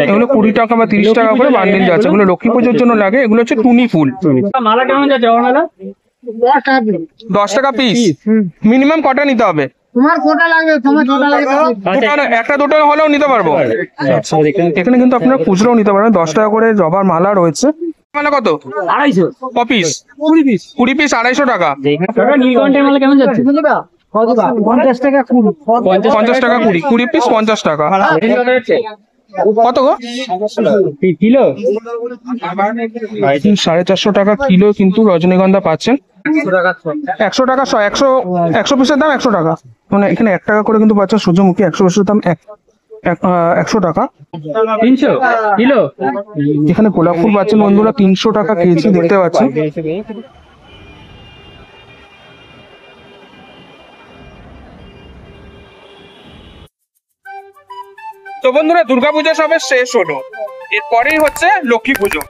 এগুলো 20 টাকা বা 30 টাকা করে বান্ডিল যাচ্ছে। এগুলো লক্ষ্মী পুজোর জন্য লাগে। এগুলো হচ্ছে টুনি ফুল। মালা কেমন যাচ্ছে? 10 টাকা পিস। মিনিমাম কটা নিতে হবে? একটা দুটো হলেও নিতে পারবো। এখানে কিন্তু আপনারা খুচরোও নিতে পারবেন। 10 টাকা করে জবার মালা রয়েছে। মালা কত? 250 কপিস? 20 পিস 250 টাকা। নীলকণ্ঠের মালা কেমন যাচ্ছে? 50 টাকা 50 টাকা 20 পিস 50 টাকা। কত গো কিলো? 450 টাকা কিলো কিন্তু রজনীগন্ধা পাচ্ছেন। 100 টাকা 100 পিসের দাম 100 টাকা। মানে এখানে 1 টাকা করে কিন্তু পাচ্ছেন সূর্যমুখী। 100 পিসের দাম 100 টাকা। 300 কিলো। এখানে গোলাপ ফুল পাচ্ছেন বন্ধুরা 300 টাকা কেজি দেখতে পাচ্ছেন। তো বন্ধুরা দুর্গাপূজা সবে শেষ হলো, এরপরেই হচ্ছে লক্ষ্মী পুজো।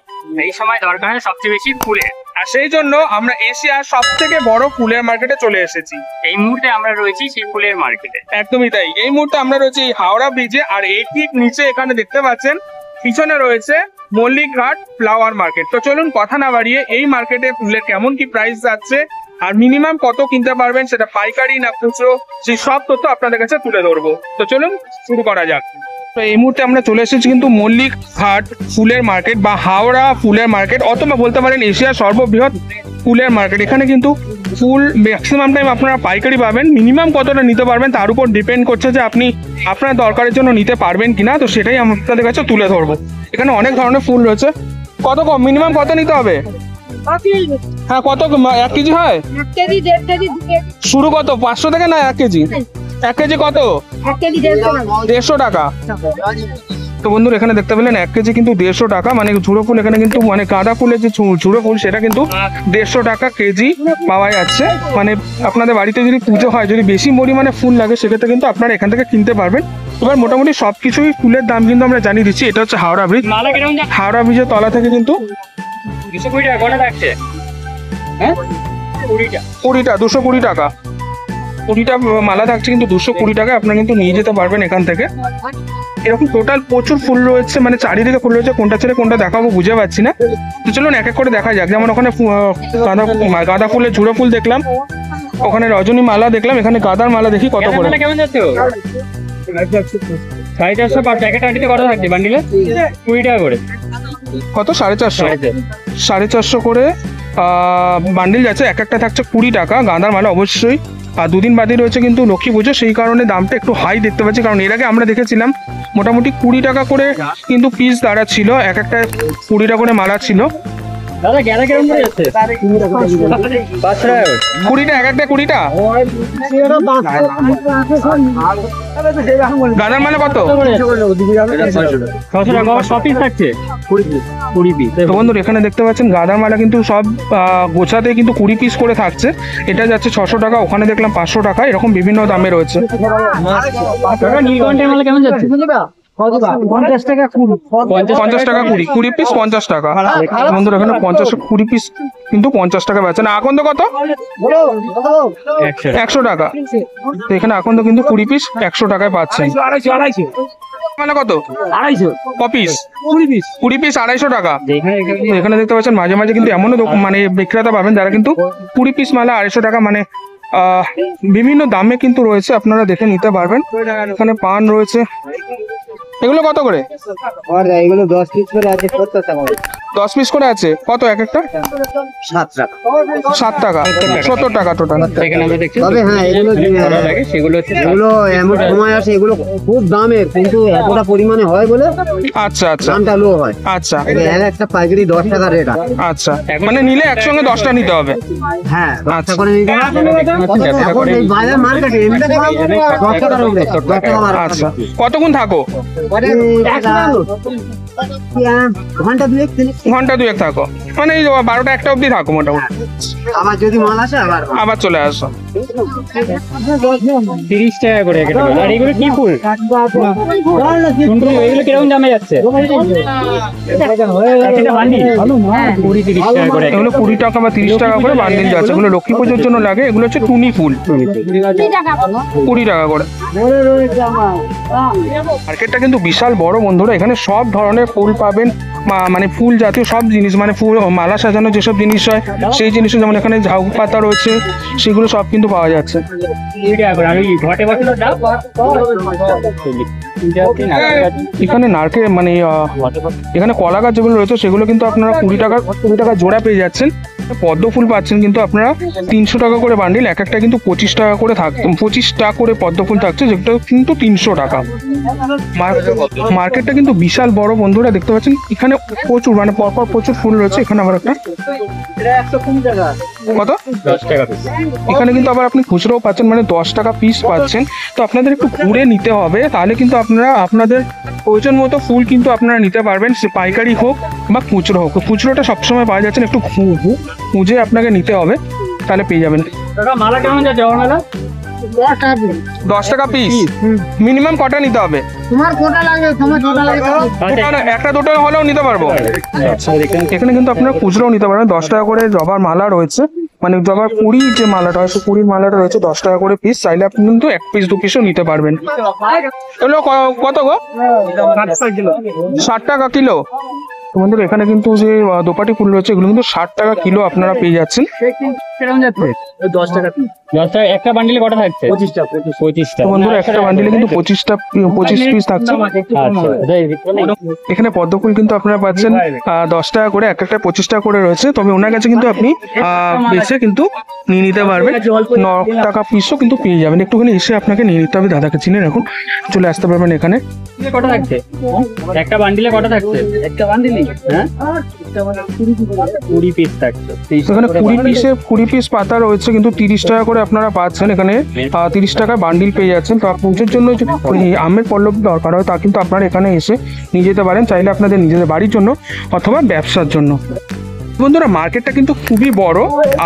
এই সময় দরকার হয় সবচেয়ে বেশি ফুলের, আর সেই জন্য আমরা এশিয়ার সব থেকে বড় ফুলের মার্কেটে চলে এসেছি। এই মুহূর্তে আমরা রয়েছি সেই ফুলের মার্কেটে। একদমই তাই। এই মুহূর্তে আমরা রয়েছি হাওড়া ব্রিজে। আর এই ঠিক নিচে এখানে দেখতে পাচ্ছেন পিছনে রয়েছে মল্লিক ঘাট ফ্লাওয়ার মার্কেট। তো চলুন কথা না বাড়িয়ে এই মার্কেটে ফুলের কেমন কি প্রাইস যাচ্ছে আর মিনিমাম কত কিনতে পারবেন, সেটা পাইকারি না খুচরো, সেই সব তথ্য আপনাদের কাছে তুলে ধরবো। তো চলুন শুরু করা যাক। তো এই মুহূর্তে আমরা চলে এসেছি কিন্তু মল্লিক ঘাট ফুলের মার্কেট বা হাওড়া ফুলের মার্কেট, অথবা বলতে পারেন এশিয়ার সর্ববৃহৎ ফুলের মার্কেট। এখানে কিন্তু ফুল ম্যাক্সিমাম টাইম আপনারা পাইকারি পাবেন। মিনিমাম কতটা নিতে পারবেন তার উপর ডিপেন্ড করছে যে আপনি আপনার দরকারের জন্য নিতে পারবেন কিনা। তো সেটাই আপনাদের কাছে তুলে ধরবো। এখানে অনেক ধরনের ফুল রয়েছে। কত কম মিনিমাম কত নিতে হবে? হ্যাঁ কত 1 কেজি হয়? শুরু কত 500 থেকে না 1 কেজি? 1 কেজি কত? 150 টাকা। তো বন্ধুরা এখানে দেখতে পেলেন 1 কেজি কিন্তু 150 টাকা। মানে ঝুড়ো ফুল এখানে কিন্তু মানে গাঁদা ফুলের যে ঝুড়ো ফুল সেটা কিন্তু 150 টাকা কেজি পাওয়া যাচ্ছে। মানে আপনাদের বাড়িতে যদি পুজো হয়, যদি বেশি পরিমাণে ফুল লাগে, সেক্ষেত্রে কিন্তু আপনারা এখান থেকে কিনতে পারবেন। এবার মোটামুটি সবকিছুই ফুলের দাম কিন্তু আমরা জানিয়ে দিচ্ছি। এটা হচ্ছে হাওড়া ব্রিজ। হাওড়া ব্রিজের তলা থেকে কিন্তু 220 টাকা করে থাকছে। হ্যাঁ 20টা 220 টাকা 20টা মালা থাকছে কিন্তু 220 টাকা। আপনারা কিন্তু নিয়ে যেতে পারবেন এখান থেকে। এরকম টোটাল প্রচুর ফুল রয়েছে, মানে চারিদিকে ফুল রয়েছে। কোনটা ছেড়ে কোনটা দেখাবো বুঝে পাচ্ছি না। তো চলুন এক এক করে দেখা যাক। যেমন ওখানে গাঁদা ফুলের ঝুড়ো ফুল দেখলাম, ওখানে রজনী মালা দেখলাম, এখানে গাঁদার মালা দেখি কত করে। কেমন যাচ্ছে? 450 প্যাকেট আটিতে কত থাকছে বান্ডিলে? 20 টাকা করে। কত? 450 450 করে বান্ডিল যাচ্ছে। এক একটা থাকছে 20 টাকা। গাঁদার মালা অবশ্যই। আর দুদিন বাদে রয়েছে কিন্তু লক্ষ্মী পুজো, সেই কারণে দামটা একটু হাই দেখতে পাচ্ছি। কারণ এর আগে আমরা দেখেছিলাম মোটামুটি 20 টাকা করে কিন্তু পিস দাঁড়া ছিল, এক একটা 20 টাকা করে মালা ছিল। দাদা গেঁদা কেমন করে যাচ্ছে? 5 টাকা 20টা এক একটা 20টা। গাঁদার মালা কত? 600 টাকা সব পিস থাকছে 20 পিস। তো বন্ধুরা এখানে দেখতে পাচ্ছেন গাঁদার মালা কিন্তু সব গোছাতে কিন্তু 20 পিস করে থাকছে। এটা যাচ্ছে 600 টাকা, ওখানে দেখলাম 500 টাকা, এরকম বিভিন্ন দামে রয়েছে। নীলকণ্ঠের মালা কেমন যাচ্ছে? 50 টাকা 50 টাকা 20 পিস 50 টাকা। বন্ধুরা এখানে 20 পিস কিন্তু 50 টাকা পাচ্ছেন। আকন্দ কত? 100 টাকা। তো এখানে আকন্দ কিন্তু 20 পিস 100 টাকায় পাচ্ছেন। মানে কত? 250 কপিস 20 পিস 250 টাকা। এখানে দেখতে পাচ্ছেন মাঝে মাঝে কিন্তু এমনও মানে বিক্রেতা পাবেন যারা কিন্তু 20 পিস মালা 250 টাকা, মানে বিভিন্ন দামে কিন্তু রয়েছে, আপনারা দেখে নিতে পারবেন। এখানে পান রয়েছে। এগুলো কত করে? এগুলো 10 পিস করে আছে 70 টাকা। 10 পিস করে আছে। কত এক একটা? 7 টাকা 7 টাকা 70 টাকা টোটাল। এখানে আমরা দেখছি। তবে হ্যাঁ এগুলো লাগে সেগুলো হচ্ছে এগুলো এমন সময় আসে এগুলো খুব দামের, কিন্তু এতটা পরিমাণে হয় বলে আচ্ছা আচ্ছা দামটা লো হয়। আচ্ছা একটা পাইকারি 10 টাকা রেট আছে। আচ্ছা মানে নিলে একসঙ্গে 10টা নিতে হবে। হ্যাঁ 10 টাকা করে নিতে হবে। এখন এই বাজার মার্কেটে এমনি 10 টাকার উপরে 10 টাকা। আচ্ছা কতক্ষণ থাকো? ঘন্টা দুয়েক থাকো, মানে এই 12টা 1টা অবধি থাকো মোটামুটি। আবার যদি মাল আসে আবার চলে আসো। 30 টাকা করে একটা। আর এগুলো কি ফুল? এগুলো কিরকম দামে যাচ্ছে? এটা বান্ডিল 20-30 টাকা করে। এগুলো 20 টাকা বা 30 টাকা করে বান্ডিল যাচ্ছে। এগুলো লক্ষ্মী পুজোর জন্য লাগে। এগুলো হচ্ছে টুনি ফুল 20 টাকা করে। মার্কেটটা কিন্তু কিন্তু বিশাল বড় বন্ধুরা, এখানে সব ধরনের ফুল পাবেন, মানে ফুল জাতীয় সব জিনিস, মানে ফুল মালা সাজানো যেসব জিনিস হয় সেই জিনিসও, যেমন এখানে ঝাউ পাতা রয়েছে সেগুলো সব কিন্তু পাওয়া যাচ্ছে। এখানে নারকেল মানে এখানে কলা গাছ যেগুলো রয়েছে সেগুলো কিন্তু আপনারা 20 টাকা জোড়া পেয়ে যাচ্ছেন। পদ্ম ফুল পাচ্ছেন কিন্তু আপনারা 300 টাকা করে বান্ডিল, এক একটা কিন্তু 25 টাকা করে 25টা করে পদ্ম ফুল থাকছে, যেটা কিন্তু 300 টাকা। মার্কেটটা কিন্তু বিশাল বড় বন্ধুরা, দেখতে পাচ্ছেন এখানে প্রচুর মানে পরপর প্রচুর ফুল রয়েছে। এখানে আবার একটা কত 10 টাকা পিস, এখানে কিন্তু আবার আপনি খুচরোও পাচ্ছেন, মানে 10 টাকা পিস পাচ্ছেন। তো আপনাদের একটু ঘুরে নিতে হবে, তাহলে কিন্তু আপনারা আপনাদের প্রয়োজন মতো ফুল কিন্তু আপনারা নিতে পারবেন, সে পাইকারি হোক বা খুচরো হোক। খুচরোটা সবসময় পাওয়া যাচ্ছে না, একটু খুঁজে আপনাকে নিতে হবে, তাহলে পেয়ে যাবেন। মালা কেমন যাচ্ছে মালা? 10 টাকা পিস, মিনিমাম কটা নিতে হবে? তোমার কোটা লাগে, তোমার কোটা লাগে, একটা দুটো হলেও নিতে পারবো। এখানে কিন্তু আপনারা খুচরোও নিতে পারবেন। 10 টাকা করে জবার মালা রয়েছে, মানে জবার কুড়ি যে মালাটা হয়, কুড়ির মালাটা রয়েছে 10 টাকা করে পিস। চাইলে আপনি কিন্তু 1 পিস 2 পিসও নিতে পারবেন। এগুলো কত গো? 60 টাকা কিলো। তোমাদের এখানে কিন্তু যে দোপাটি ফুল রয়েছে এগুলো কিন্তু 60 টাকা কিলো আপনারা পেয়ে যাচ্ছেন। 10 টাকা একটা বান্ডিলে কটা থাকছে? 25টা। বন্ধুরা একটা বান্ডিলে কিন্তু 25 পিস থাকছে। এখানে পদ্ম ফুল কিন্তু আপনারা পাচ্ছেন 10 টাকা করে, এক একটা 25 টাকা করে রয়েছে। তবে ওনার কাছে কিন্তু আপনি বেছে কিন্তু নিয়ে নিতে পারবেন, 9 টাকা পিসও কিন্তু পেয়ে যাবেন। একটুখানি এসে আপনাকে নিয়ে নিতে হবে, দাদাকে চিনে রাখুন, চলে আসতে পারবেন এখানে। কটা থাকছে? একটা বান্ডিলে কটা থাকছে? একটা বান্ডিলে হ্যাঁ 20 পিস থাকছে। এখানে 20 পিস পাতা রয়েছে, কিন্তু 30 টাকা করে আপনারা পাচ্ছেন। এখানে 30 টাকা বান্ডিল পেয়ে যাচ্ছেন। তো পুজোর জন্য যদি আমের পল্লব দরকার হয় তা কিন্তু আপনারা এখানে এসে নিয়ে যেতে পারেন, চাইলে আপনাদের নিজেদের বাড়ির জন্য অথবা ব্যবসার জন্য। বন্ধুরা মার্কেটটা কিন্তু খুবই বড়,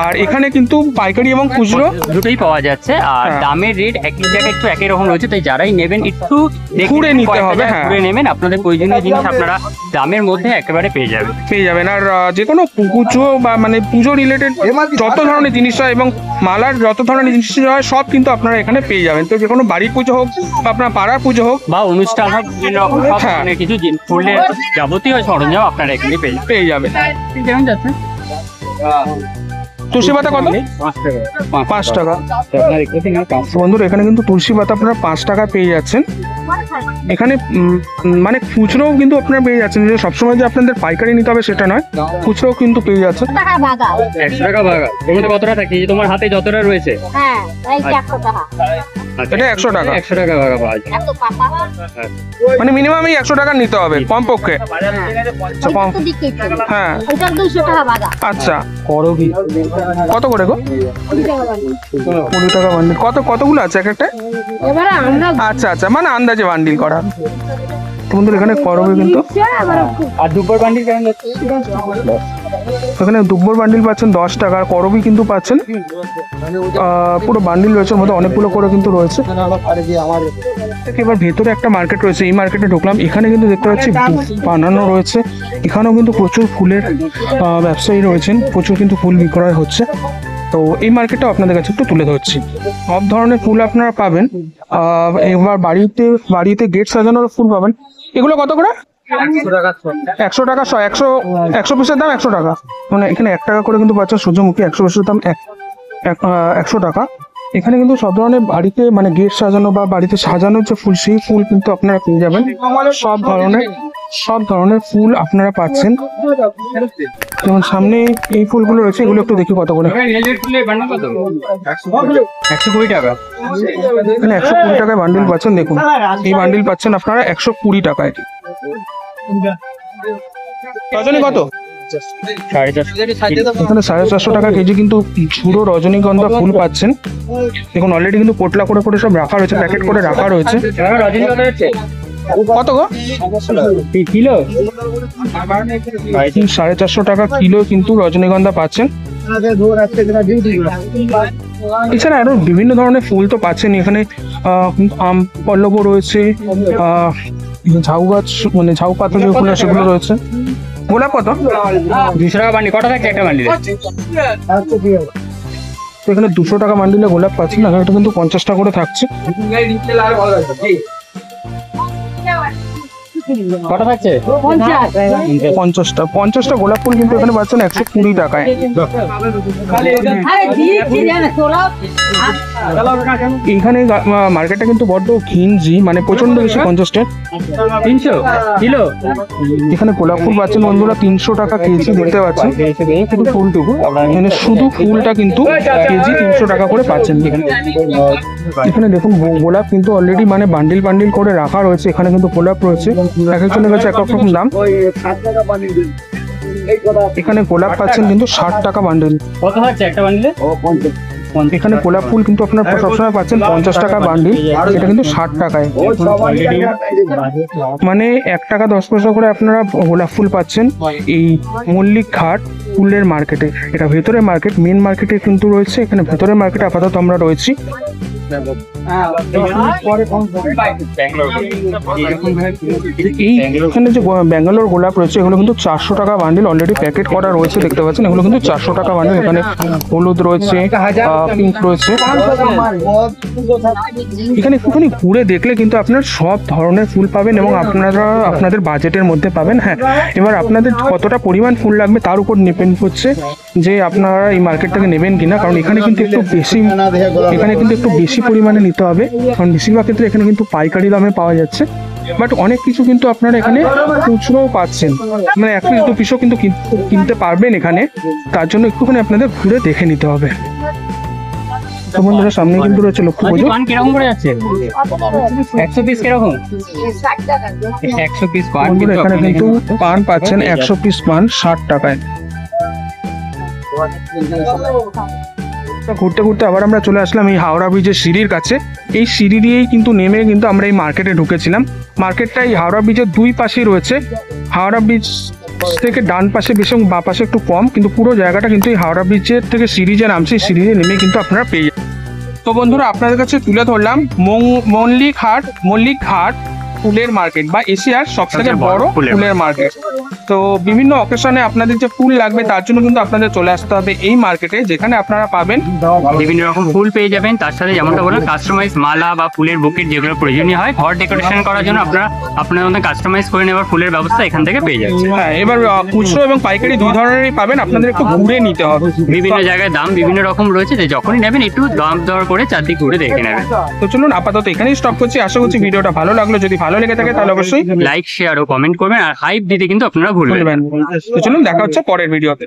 আর এখানে কিন্তু পাইকারি এবং খুচরো দুটোই পাওয়া যাচ্ছে, আর দামের রেট একই জায়গায় একটু একই রকম রয়েছে। তাই যারাই নেবেন একটু ঘুরে নিতে হবে, হ্যাঁ ঘুরে নেবেন, আপনাদের প্রয়োজনীয় জিনিস আপনারা দামের মধ্যে একেবারে পেয়ে যাবেন। আর যে কোনো পুজো বা মানে পুজো রিলেটেড যত ধরনের জিনিস হয় এবং মালার যত ধরনের জিনিস হয় সব কিন্তু আপনারা এখানে পেয়ে যাবেন। তো যে কোনো বাড়ির পুজো হোক বা আপনার পাড়ার পুজো হোক বা অনুষ্ঠান হোক, বিভিন্ন রকম সব ধরনের কিছু ফুলের যাবতীয় সরঞ্জাম আপনারা এখানে পেয়ে যাবেন। কেমন যাচ্ছে? তুলসী পাতা কত? 5 টাকা। বন্ধুরা এখানে কিন্তু তুলসী পাতা আপনারা 5 টাকা পেয়ে যাচ্ছেন। এখানে মানে খুচরোও কিন্তু আপনারা পেয়ে যাচ্ছেন, যে সবসময় যে আপনাদের পাইকারি নিতে হবে সেটা নয়, খুচরোও কিন্তু পেয়ে যাচ্ছেন। 100 টাকা ভাগা। এখানে কতটা থাকে? তোমার হাতে যতটা রয়েছে এটা 100 টাকা। 100 টাকা ভাগা পাওয়া যায়। মানে মিনিমাম 100 টাকা নিতে হবে কমপক্ষে। হ্যাঁ আচ্ছা, কত করে গো? 20 টাকা বান্ডিল। কতগুলো আছে এক একটা? আচ্ছা, মানে আন্দাজে বান্ডিল করা। তোমাদের এখানে করবে কিন্তু। আর দুপুর বান্ডিল কেমন যাচ্ছে? এখানে দুব্বর বান্ডিল পাচ্ছেন 10 টাকা, আর করবি কিন্তু পাচ্ছেন পুরো বান্ডিল রয়েছে, মধ্যে অনেকগুলো করে কিন্তু রয়েছে। এবার ভেতরে একটা মার্কেট রয়েছে, এই মার্কেটে ঢুকলাম। এখানে কিন্তু দেখতে পাচ্ছি বানানো রয়েছে, এখানেও কিন্তু প্রচুর ফুলের ব্যবসায়ী রয়েছেন, প্রচুর কিন্তু ফুল বিক্রয় হচ্ছে। তো এই মার্কেটটাও আপনাদের কাছে একটু তুলে ধরছি। সব ধরনের ফুল আপনারা পাবেন। এবার বাড়িতে গেট সাজানোর ফুল পাবেন। এগুলো কত করে? 100 টাকা। 100 পিসের দাম 100 টাকা। মানে এখানে 1 টাকা করে কিন্তু পাচ্ছেন সূর্যমুখী, 100 পিসের দাম 100 টাকা। এখানে কিন্তু সব ধরনের বাড়িতে মানে গেট সাজানো বা বাড়িতে সাজানোর যে ফুল, সেই ফুল কিন্তু আপনারা পেয়ে যাবেন। সব ধরনের ফুল আপনারা পাচ্ছেন। যেমন সামনে এই ফুলগুলো রয়েছে, এগুলো একটু দেখি কত করে। 120 টাকা। এখানে 120 টাকায় বান্ডিল পাচ্ছেন। দেখুন এই বান্ডিল পাচ্ছেন আপনারা 120 টাকায়। রজনী কত? 450। এখানে 450 টাকা কেজি কিন্তু ঝুড়ো রজনীগন্ধা ফুল পাচ্ছেন। দেখুন অলরেডি কিন্তু পোটলা করে সব রাখা রয়েছে, প্যাকেট করে রাখা রয়েছে। রজনীগন্ধা হচ্ছে কত গো? কিলো 450 টাকা কিলো কিন্তু রজনীগন্ধা পাচ্ছেন। এছাড়া আরো বিভিন্ন ধরনের ফুল তো পাচ্ছেন এখানে। আম পল্লব রয়েছে, ঝাউ গাছ মানে ঝাউ পাতা যে ফুল সেগুলো রয়েছে। গোলাপ কত? 200 টাকা বান্ডিল। কটা থাকে একটা বান্ডিলে? এখানে 200 টাকা বান্ডিলে গোলাপ পাচ্ছেন, একটা কিন্তু 50 টাকা করে থাকছে। কটা থাকছে? 50টা গোলাপ ফুল কিন্তু এখানে পাচ্ছেন 120 টাকায়। এখানে মার্কেটটা কিন্তু বড্ড ঘিঞ্জি, মানে প্রচন্ড বেশি কনজাস্টেড। 300 কিলো। এখানে গোলাপ ফুল পাচ্ছেন বন্ধুরা 300 টাকা কেজি দেখতে পাচ্ছেন। শুধু ফুলটুকু, এখানে শুধু ফুলটা কিন্তু কেজি 300 টাকা করে পাচ্ছেন। এখানে দেখুন গোলাপ কিন্তু অলরেডি মানে বান্ডিল বান্ডিল করে রাখা রয়েছে। এখানে কিন্তু গোলাপ রয়েছে, এক একজনের কাছে এক এক রকম দাম। এখানে গোলাপ পাচ্ছেন কিন্তু 60 টাকা বান্ডিল। কত থাকছে একটা বান্ডিলে? এখানে গোলাপ ফুল কিন্তু আপনারা সবসময় পাচ্ছেন 50 টাকা বান্ডিল, এটা কিন্তু 60 টাকায়। মানে 1 টাকা 10 পয়সা করে আপনারা গোলাপ ফুল পাচ্ছেন এই মল্লিক ঘাট ফুলের মার্কেটে। এটা ভেতরের মার্কেট, মেন মার্কেটে কিন্তু রয়েছে। এখানে ভেতরের মার্কেটে আপাতত আমরা রয়েছি। এই এখানে যে ব্যাঙ্গালোর গোলাপ রয়েছে এগুলো কিন্তু 400 টাকা বান্ডিল, অলরেডি প্যাকেট করা রয়েছে দেখতে পাচ্ছেন। এগুলো কিন্তু 400 টাকা বান্ডিল। এখানে হলুদ রয়েছে, পিঙ্ক রয়েছে। এখানে একটুখানি ঘুরে দেখলে কিন্তু আপনার সব ধরনের ফুল পাবেন এবং আপনারা আপনাদের বাজেটের মধ্যে পাবেন। হ্যাঁ, এবার আপনাদের কতটা পরিমাণ ফুল লাগবে তার উপর ডিপেন্ড করছে যে আপনারা এই মার্কেট থেকে নেবেন কিনা, কারণ এখানে কিন্তু একটু বেশি পরিমাণে নিতে হবে, কারণ বেশিরভাগ ক্ষেত্রে এখানে কিন্তু পাইকারি দামে পাওয়া যাচ্ছে। বাট অনেক কিছু কিন্তু আপনারা এখানে খুচরোও পাচ্ছেন, মানে 1 পিস 2 পিসও কিন্তু কিনতে পারবেন এখানে। তার জন্য একটুখানি আপনাদের ঘুরে দেখে নিতে হবে। তো বন্ধুরা সামনে কিন্তু রয়েছে লক্ষ্মী পুজো। পান কিরকম করে যাচ্ছে? 100 পিস কিরকম? 100 পিস পান। বন্ধুরা এখানে কিন্তু পান পাচ্ছেন 100 পিস পান 60 টাকায়। ঘুরতে ঘুরতে আবার আমরা চলে আসলাম এই হাওড়া ব্রিজের সিঁড়ির কাছে। এই সিঁড়ি দিয়েই কিন্তু নেমে কিন্তু আমরা এই মার্কেটে ঢুকেছিলাম। মার্কেটটা এই হাওড়া ব্রিজের দুই পাশেই রয়েছে। হাওড়া ব্রিজ থেকে ডান পাশে বেশি এবং বাঁ পাশে একটু কম, কিন্তু পুরো জায়গাটা কিন্তু এই হাওড়া ব্রিজের থেকে সিঁড়ি যে নামছে এই সিঁড়ি দিয়ে নেমে কিন্তু আপনারা পেয়ে যাবেন। তো বন্ধুরা আপনাদের কাছে তুলে ধরলাম মল্লিক ঘাট ফুলের মার্কেট বা এশিয়ার সবথেকে বড় ফুলের মার্কেট। তো বিভিন্ন অকেশনে আপনাদের যে ফুল লাগবে তার জন্য কিন্তু আপনাদের চলে আসতে হবে এই মার্কেটে, যেখানে আপনারা পাবেন বিভিন্ন রকম ফুল পেয়ে যাবেন। তার সাথে যেমনটা বললাম কাস্টমাইজ মালা বা ফুলের বুকেট যেগুলো প্রয়োজনীয় হয় ঘর ডেকোরেশন করার জন্য আপনাদের মধ্যে কাস্টমাইজ করে নেওয়ার ফুলের ব্যবস্থা এখান থেকে পেয়ে যাচ্ছে। হ্যাঁ, এবার খুচরো এবং পাইকারি দুই ধরনেরই পাবেন, আপনাদের একটু ঘুরে নিতে হবে। বিভিন্ন জায়গায় দাম বিভিন্ন রকম রয়েছে, যে যখনই নেবেন একটু দাম দর করে চারদিক ঘুরে দেখে নেবেন। তো চলুন আপাতত এখানেই স্টপ করছি। আশা করছি ভিডিওটা ভালো লাগলো। যদি ভালো লেগে থাকে তাহলে অবশ্যই লাইক শেয়ার ও কমেন্ট করবেন, আর হাইপ দিতে কিন্তু আপনারা ভুলবেন। তো চলুন দেখা হচ্ছে পরের ভিডিওতে।